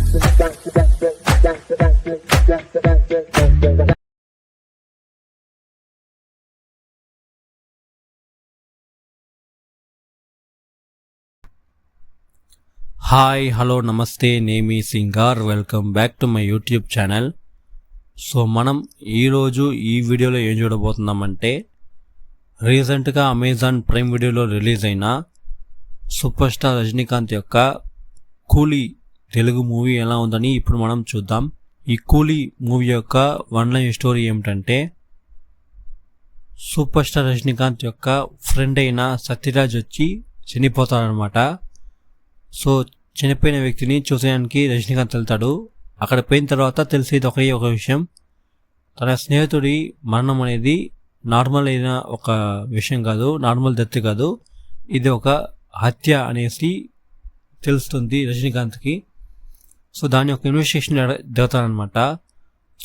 Hi hello నమస్తే నేమి సింగార్ welcome back to my YouTube channel. So మనం ఈరోజు ఈ వీడియోలో ఏం చూడబోతున్నామంటే రీసెంట్గా అమెజాన్ ప్రైమ్ వీడియోలో రిలీజ్ అయిన సూపర్ స్టార్ రజనీకాంత్ యొక్క కూలీ తెలుగు మూవీ ఎలా ఉందని ఇప్పుడు మనం చూద్దాం. ఈ కూలీ మూవీ యొక్క వన్ లైన్ స్టోరీ ఏమిటంటే, సూపర్ స్టార్ రజనీకాంత్ యొక్క ఫ్రెండ్ అయిన సత్యరాజ్ వచ్చి చనిపోతాడనమాట. సో చనిపోయిన వ్యక్తిని చూసేయడానికి రజనీకాంత్ వెళ్తాడు. అక్కడ పోయిన తర్వాత తెలిసేది ఒక విషయం, తన స్నేహితుడి మరణం అనేది నార్మల్ అయిన ఒక విషయం కాదు, నార్మల్ డెత్ కాదు, ఇది ఒక హత్య అనేసి తెలుస్తుంది రజనీకాంత్కి. సో దాని యొక్క ఇన్వెస్టిగేషన్ దిగుతారనమాట.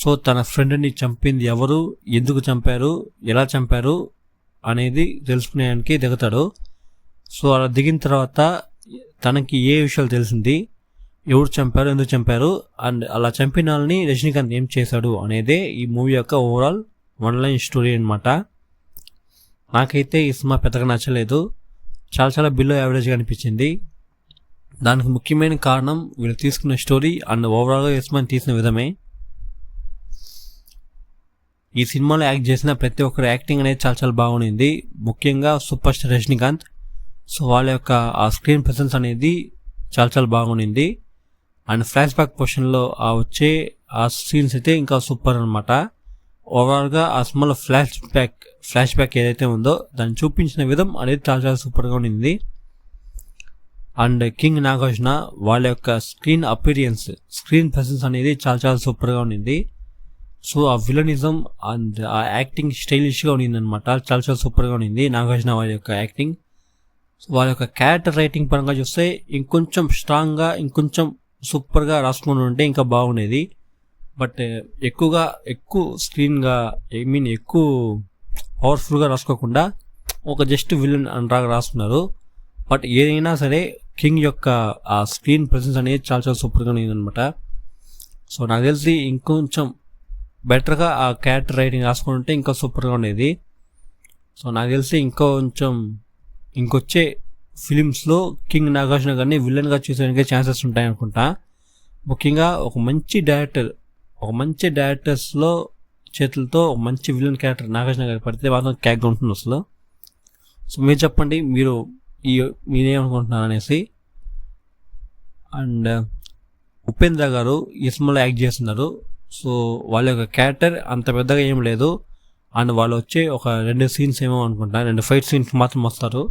సో తన ఫ్రెండ్ని చంపింది ఎవరు, ఎందుకు చంపారు, ఎలా చంపారు అనేది తెలుసుకునేదానికి దిగుతాడు. సో అలా దిగిన తర్వాత తనకి ఏ విషయాలు తెలిసింది, ఎవరు చంపారు, ఎందుకు చంపారు, అండ్ అలా చంపిన వాళ్ళని రజనీకాంత్ ఏం చేశాడు అనేదే ఈ మూవీ యొక్క ఓవరాల్ వన్ లైన్ స్టోరీ అనమాట. నాకైతే ఈ సినిమా పెద్దగా నచ్చలేదు, చాలా బిలో యావరేజ్గా అనిపించింది. దానికి ముఖ్యమైన కారణం వీళ్ళు తీసుకున్న స్టోరీ అండ్ ఓవరాల్గా ఈ సినిమాని తీసిన విధమే. ఈ సినిమాలో యాక్ట్ చేసిన ప్రతి ఒక్కరు యాక్టింగ్ అనేది చాలా బాగుంది, ముఖ్యంగా సూపర్ స్టార్ రజనీకాంత్. సో వాళ్ళ యొక్క ఆ స్క్రీన్ ప్రెసెన్స్ అనేది చాలా బాగుంది. అండ్ ఫ్లాష్ బ్యాక్ పొజిషన్లో వచ్చే ఆ సీన్స్ అయితే ఇంకా సూపర్ అనమాట. ఓవరాల్గా ఆ సినిమాలో ఫ్లాష్ బ్యాక్ ఏదైతే ఉందో దాన్ని చూపించిన విధం అనేది చాలా సూపర్గా ఉంది. అండ్ కింగ్ నాగార్జున వాళ్ళ యొక్క స్క్రీన్ అపీరియన్స్, స్క్రీన్ ప్రెసెన్స్ అనేది చాలా సూపర్గా ఉంది. సో ఆ విలనిజం అండ్ ఆ యాక్టింగ్ స్టైలిష్గా ఉంది అనమాట, చాలా సూపర్గా ఉంది నాగార్జున వాళ్ళ యొక్క యాక్టింగ్. వాళ్ళ యొక్క క్యారెక్టర్ రైటింగ్ పరంగా చూస్తే ఇంకొంచెం స్ట్రాంగ్గా, ఇంకొంచెం సూపర్గా రాసుకుని ఉంటే ఇంకా బాగుండేది. బట్ ఎక్కువ స్క్రీన్గా, ఎక్కువ పవర్ఫుల్గా రాసుకోకుండా ఒక జస్ట్ విలన్ అంటాగా రాసుకున్నారు. బట్ ఏదైనా సరే కింగ్ యొక్క ఆ స్క్రీన్ ప్రెసెన్స్ అనేది చాలా సూపర్గా ఉందన్నమాట. సో నాకు తెలిసి ఇంకొంచెం బెటర్గా ఆ క్యారెక్టర్ రైటింగ్ రాసుకుని ఉంటే ఇంకా సూపర్గా ఉండేది. సో నాకు తెలిసి ఇంకొచ్చే ఫిలిమ్స్లో కింగ్ నాగార్జున గారిని విలన్గా చూసేందుకే ఛాన్సెస్ ఉంటాయి అనుకుంటా. ముఖ్యంగా ఒక మంచి డైరెక్టర్స్లో చేతులతో ఒక మంచి విలన్ క్యారెక్టర్ నాగార్జున గారికి పడితే మాత్రం క్యాక్గా ఉంటుంది అసలు. సో మీరు చెప్పండి, మీరేమనుకుంటున్నారు అనేసి. అండ్ ఉపేంద్ర గారు ఈ సినిమాలో యాక్ట్ చేస్తున్నారు. సో వాళ్ళ యొక్క క్యారెక్టర్ అంత పెద్దగా ఏం లేదు. అండ్ వాళ్ళు వచ్చే ఒక 2 సీన్స్ ఏమో అనుకుంటా, 2 ఫైట్ సీన్స్ మాత్రం వస్తారు.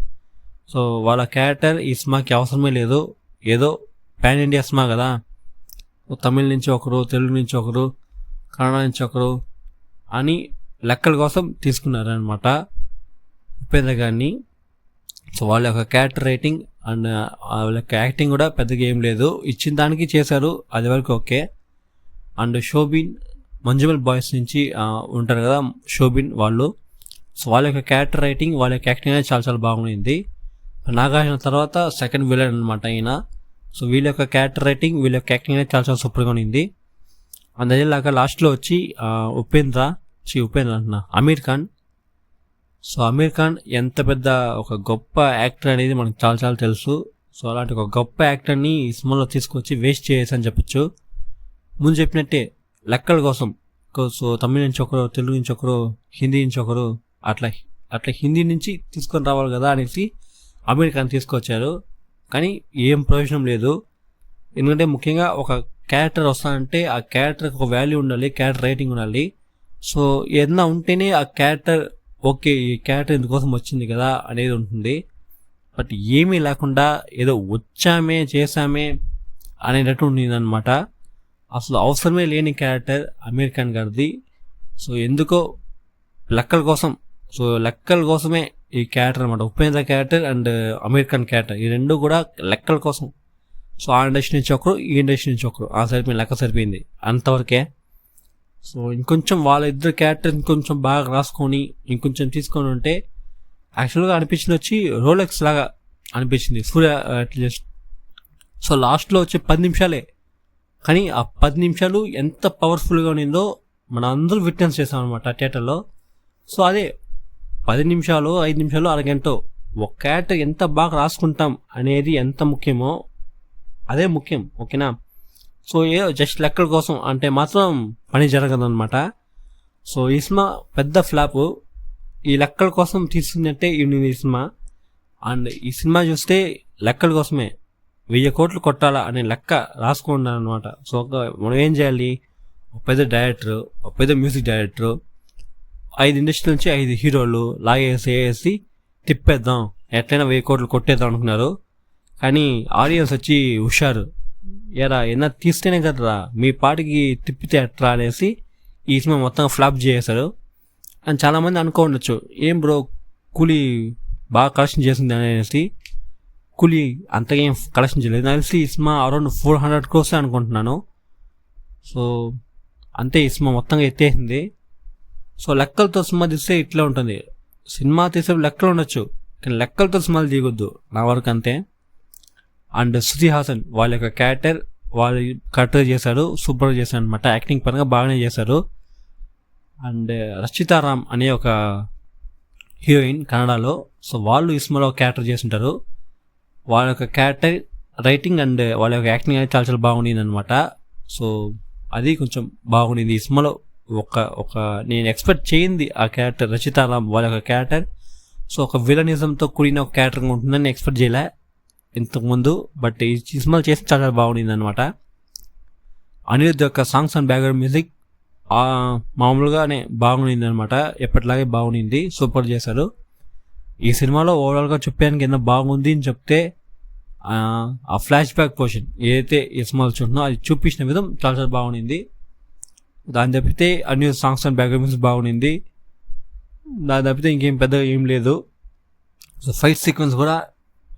సో వాళ్ళ క్యారెక్టర్ ఈ సినిమాకి అవసరమే లేదు. ఏదో పాన్ ఇండియా సినిమా కదా, తమిళ నుంచి ఒకరు, తెలుగు నుంచి ఒకరు, కన్నడ నుంచి ఒకరు అని లెక్కల కోసం తీసుకున్నారనమాట ఉపేంద్ర గారిని. సో వాళ్ళ యొక్క క్యారెక్టర్ రైటింగ్ అండ్ వాళ్ళ యొక్క యాక్టింగ్ కూడా పెద్దగా ఏం లేదు, ఇచ్చిన దానికి చేశారు, అది వరకు okay. And Soubin, Manjummel boys నుంచి ఉంటారు కదా శోభిన్ వాళ్ళు. సో వాళ్ళ యొక్క క్యారెక్టర్ రైటింగ్, వాళ్ళ యొక్క యాక్టింగ్ అనేది చాలా బాగుంది. నాగార్జున తర్వాత సెకండ్ విలన్ అనమాట ఈయన. సో వీళ్ళ యొక్క క్యారెక్టర్ రైటింగ్, వీళ్ళ యొక్క యాక్టింగ్ అనేది చాలా సూపర్గా ఉంది. అందులాగా లాస్ట్లో వచ్చి అమీర్ ఖాన్. సో అమీర్ ఖాన్ ఎంత పెద్ద ఒక గొప్ప యాక్టర్ అనేది మనకు చాలా తెలుసు. సో అలాంటి ఒక గొప్ప యాక్టర్ని ఈ సినిమాలో తీసుకొచ్చి వేస్ట్ చేసి అని చెప్పచ్చు. ముందు చెప్పినట్టే లెక్కల కోసం, సో తమిళ నుంచి ఒకరు, తెలుగు నుంచి ఒకరు, హిందీ నుంచి ఒకరు, అట్లా హిందీ నుంచి తీసుకొని రావాలి కదా అనేసి అమీర్ ఖాన్ తీసుకొచ్చారు. కానీ ఏం ప్రయోజనం లేదు. ఎందుకంటే ముఖ్యంగా ఒక క్యారెక్టర్ వస్తానంటే ఆ క్యారెక్టర్కి ఒక వాల్యూ ఉండాలి, క్యారెక్టర్ రైటింగ్ ఉండాలి. సో ఏదన్నా ఉంటేనే ఆ క్యారెక్టర్ ఓకే, ఈ క్యారెక్టర్ ఇందుకోసం వచ్చింది కదా అనేది ఉంటుంది. బట్ ఏమీ లేకుండా ఏదో వచ్చామే చేసామే అనేటట్టు ఉంటుంది అనమాట. అసలు అవసరమే లేని క్యారెక్టర్ అమీర్ ఖాన్ గారిది. సో ఎందుకో లెక్కల కోసమే ఈ క్యారెక్టర్ అనమాట, Upendra character and Aamir Khan character, ఈ రెండు కూడా లెక్కల కోసం. సో ఆ ఇండస్ట్రీ నుంచి ఒకరు, ఈ ఇండస్ట్రీ నుంచి ఒకరు, లెక్క సరిపోయింది అంతవరకే. సో ఇంకొంచెం వాళ్ళ ఇద్దరు క్యారెక్టర్ ఇంకొంచెం బాగా రాసుకొని ఇంకొంచెం తీసుకొని ఉంటే యాక్చువల్గా అనిపించింది వచ్చి రోలెక్స్ లాగా అనిపించింది సూర్య అట్లీస్ట్. సో లాస్ట్లో వచ్చే 10 నిమిషాలే కానీ ఆ 10 నిమిషాలు ఎంత పవర్ఫుల్గా ఉన్నిందో మనం అందరూ విట్నెస్ చేసాం అనమాట థియేటర్లో. సో అదే 10 నిమిషాలు 5 నిమిషాలు అరగంట ఒక క్యారెక్టర్ ఎంత బాగా రాసుకుంటాం అనేది ఎంత ముఖ్యమో అదే ముఖ్యం. ఓకేనా? సో జస్ట్ లెక్కల కోసం అంటే మాత్రం పని జరగదన్నమాట. సో ఈ సినిమా పెద్ద ఫ్లాప్. ఈ లెక్కల కోసం తీసుకున్నట్టే ఈ సినిమా. అండ్ ఈ సినిమా చూస్తే లెక్కల కోసమే 1000 కోట్లు కొట్టాలా అనే లెక్క రాసుకున్నాను అనమాట. సో మనం ఏం చేయాలి, ఒక పెద్ద డైరెక్టర్, ఒక పెద్ద మ్యూజిక్ డైరెక్టర్, 5 ఇండస్ట్రీ నుంచి 5 హీరోలు వేసి తిప్పేద్దాం, ఎట్లయినా 1000 కోట్లు కొట్టేద్దాం అనుకున్నారు. కానీ ఆడియన్స్ వచ్చి హుషారు, ఎరా ఏదైనా తీస్తేనే కదరా, మీ పాటికి తిప్పితే ఎట్లా అనేసి ఈ సినిమా మొత్తం ఫ్లాప్ చేశారు. అని చాలామంది అనుకోవచ్చు, ఏం బ్రో కూలీ బాగా కలెక్షన్ చేసింది అనేసి. కూలీ అంతగా ఏం కలెక్షన్ చేయలేదు, నాకు తెలిసి ఈ సినిమా అరౌండ్ 400 crores అనుకుంటున్నాను. సో అంతే, ఈ సినిమా మొత్తంగా ఎత్తేసింది. సో లెక్కలతో సినిమా తీస్తే ఇట్లా ఉంటుంది. సినిమా తీసే లెక్కలు ఉండొచ్చు, కానీ లెక్కలతో సినిమాలు తీయొద్దు నా వరకు అంతే. అండ్ శృతి హాసన్ వాళ్ళ యొక్క క్యారెక్టర్ వాళ్ళు కరెక్ట్గా చేశారు, సూపర్గా చేశారు అనమాట. యాక్టింగ్ పరంగా బాగానే చేశారు. అండ్ రచితారామ్ అనే ఒక హీరోయిన్ కన్నడలో, సో వాళ్ళు ఈ సినిమాలో క్యారెక్టర్ చేస్తుంటారు. వాళ్ళ యొక్క క్యారెక్టర్ రైటింగ్ అండ్ వాళ్ళ యొక్క యాక్టింగ్ అనేది చాలా చాలా బాగుండింది అనమాట. సో అది కొంచెం బాగుండింది ఈ సినిమాలో. ఒక నేను ఎక్స్పెక్ట్ చేయింది ఆ క్యారెక్టర్ రచితారామ్ వాళ్ళ యొక్క క్యారెక్టర్. సో ఒక విలనిజంతో కూడిన ఒక క్యారెక్టర్ ఉంటుందని ఎక్స్పెక్ట్ చేయలే ఇంతకుముందు, బట్ ఈ సినిమాలు చేసి చాలా బాగుండింది అనమాట. అనిరుద్ధ్ యొక్క సాంగ్స్ అండ్ బ్యాక్గ్రౌండ్ మ్యూజిక్ మామూలుగానే బాగుండింది అనమాట, ఎప్పటిలాగే బాగుండింది, సూపర్ చేశారు. ఈ సినిమాలో ఓవరాల్గా చెప్పడానికి ఎంత బాగుంది అని చెప్తే ఆ ఫ్లాష్ బ్యాక్ పోర్షన్ ఏదైతే ఈ సినిమాలో చూసినా అది చూపించిన విధం చాలా చాలా బాగుండింది. దాన్ని తప్పితే అన్ని సాంగ్స్ అండ్ బ్యాక్గ్రౌండ్ మ్యూజిక్ బాగుండింది. దాని తప్పితే ఇంకేం పెద్దగా ఏం లేదు. సో ఫైట్ సీక్వెన్స్ కూడా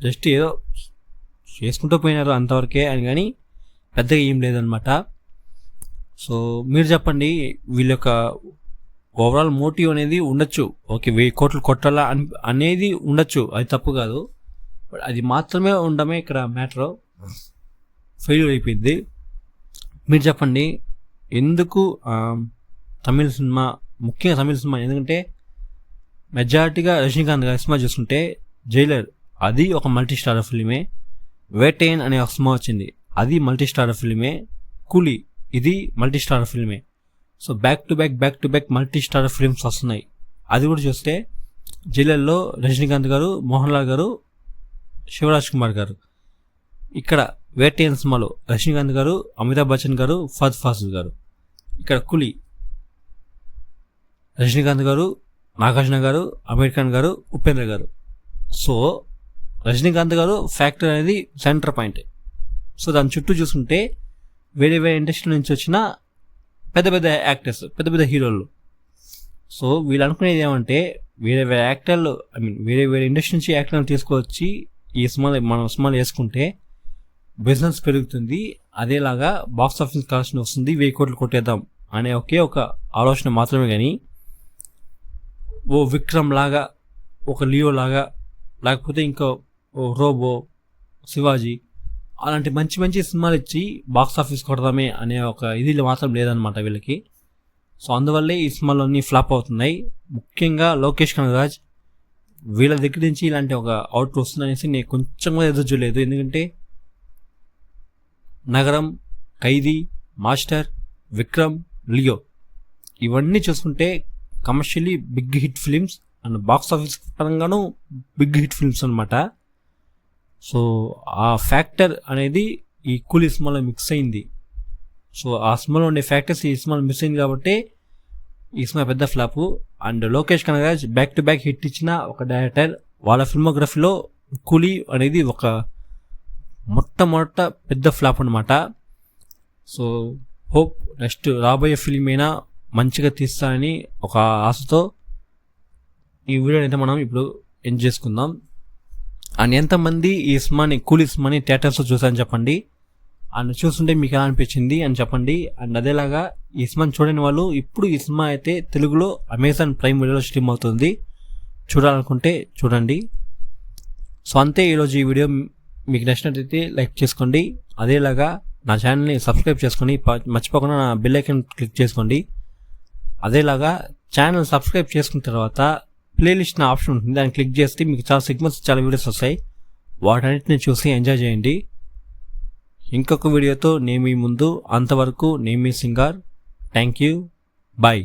జస్ట్ ఏదో చేసుకుంటూ పోయినారు అంతవరకే అని, కానీ పెద్దగా ఏం లేదనమాట. సో మీరు చెప్పండి, వీళ్ళ యొక్క ఓవరాల్ మోటివ్ అనేది ఉండొచ్చు, ఓకే 1000 కోట్లు కొట్టాలా అనేది ఉండొచ్చు, అది తప్పు కాదు. బట్ అది మాత్రమే ఉండమే ఇక్కడ మ్యాటర్ ఫెయిల్ అయిపోయింది. మీరు చెప్పండి, ఎందుకు తమిళ సినిమా, ముఖ్యంగా తమిళ సినిమా, ఎందుకంటే మెజారిటీగా రజనీకాంత్ గారి సినిమా చూసుకుంటే జైలర్ అది ఒక మల్టీ స్టారర్ ఫిలిమే, వేటైన్ అనే ఒక సినిమా వచ్చింది అది మల్టీ స్టారర్ ఫిలిమే, కూలీ ఇది మల్టీ స్టారర్ ఫిల్మే. So back to back multi starrer films వస్తున్నాయి. అది కూడా చూస్తే జైలర్లో రజనీకాంత్ గారు, మోహన్ లాల్ గారు, శివరాజ్ కుమార్ గారు. ఇక్కడ వేటైన్ సినిమాలో రజనీకాంత్ గారు, అమితాబ్ బచ్చన్ గారు, ఫహద్ ఫాసిల్ గారు. ఇక్కడ కూలీ రజనీకాంత్ గారు, నాగార్జున గారు, అమీర్ ఖాన్ గారు, ఉపేంద్ర గారు. సో రజనీకాంత్ గారు ఫ్యాక్టర్ అనేది సెంటర్ పాయింట్. సో దాని చుట్టూ చూసుకుంటే వేరే ఇండస్ట్రీ నుంచి వచ్చిన పెద్ద పెద్ద యాక్టర్స్, పెద్ద పెద్ద హీరోలు. సో వీళ్ళు అనుకునేది ఏమంటే వేరే యాక్టర్లు, వేరే ఇండస్ట్రీ నుంచి యాక్టర్లు తీసుకొచ్చి ఈ సినిమాలు మనం సినిమాలు వేసుకుంటే బిజినెస్ పెరుగుతుంది, అదేలాగా బాక్స్ ఆఫీస్ కలెక్షన్ వస్తుంది, 1000 కోట్లు కొట్టేద్దాం అనే ఒకే ఒక ఆలోచన మాత్రమే. కానీ ఓ విక్రమ్ లాగా, ఒక లియో లాగా, లేకపోతే ఇంకా ఓ రోబో, శివాజీ అలాంటి మంచి మంచి సినిమాలు ఇచ్చి బాక్స్ ఆఫీస్ కొడదామే అనే ఒక ఇది మాత్రం లేదనమాట వీళ్ళకి. సో అందువల్లే ఈ సినిమాలన్నీ ఫ్లాప్ అవుతున్నాయి. ముఖ్యంగా లోకేష్ కనగరాజ్ వీళ్ళ దగ్గర నుంచి ఇలాంటి ఒక అవుట్ వస్తుందనేసి నేను కొంచెం కూడా ఎదురు చూడలేదు. ఎందుకంటే నగరం, ఖైదీ, మాస్టర్, విక్రమ్, లియో ఇవన్నీ చూసుకుంటే commercially big hit films and box office పరంగాను బిగ్ హిట్ ఫిల్మ్స్ అనమాట. సో ఆ ఫ్యాక్టర్ అనేది ఈ కూలీ సినిమాలో మిక్స్ అయింది. సో ఆ సినిమాలో ఉండే ఫ్యాక్టర్స్ ఈ సినిమాలో మిస్ అయింది కాబట్టి ఈ సినిమా పెద్ద flop. And Lokesh Kanagaraj back to back hit ఇచ్చిన ఒక డైరెక్టర్, వాళ్ళ ఫిల్మోగ్రఫీలో కూలీ అనేది ఒక మొట్టమొదట పెద్ద ఫ్లాప్ అనమాట. సో హోప్ నెక్స్ట్ రాబోయే ఫిల్మ్ అయినా మంచిగా తీస్తానని ఒక ఆశతో ఈ వీడియో అయితే మనం ఇప్పుడు ఎండ్ చేసుకుందాం. అండ్ ఎంతమంది ఈ సినిమాని, కూలీ సినిమాని థియేటర్స్లో చూసారని చెప్పండి. అండ్ చూస్తుంటే మీకు ఎలా అనిపించింది అని చెప్పండి. అండ్ అదేలాగా ఈ సినిమాని చూడని వాళ్ళు, ఇప్పుడు ఈ సినిమా అయితే తెలుగులో అమెజాన్ ప్రైమ్ వీడియోలో స్ట్రీమ్ అవుతుంది, చూడాలనుకుంటే చూడండి. సో అంతే ఈరోజు ఈ వీడియో. మీకు నచ్చినట్లయితే లైక్ చేసుకోండి. అదేలాగా నా ఛానల్ని సబ్స్క్రైబ్ చేసుకొని మర్చిపోకుండా నా బెల్ ఐకాన్ క్లిక్ చేసుకోండి. అదేలాగా ఛానల్ సబ్స్క్రైబ్ చేసుకున్న తర్వాత ప్లేలిస్ట్ నా ఆప్షన్ ఉంటుంది, దాన్ని క్లిక్ చేస్తే మీకు చాలా సెగ్మెంట్స్ చాలా వీడియోస్ వస్తాయి. వాటన్నిటిని చూసి ఎంజాయ్ చేయండి. ఇంకొక వీడియోతో నేను మీ ముందు, అంతవరకు నేను మీ సింగర్. Thank you, bye.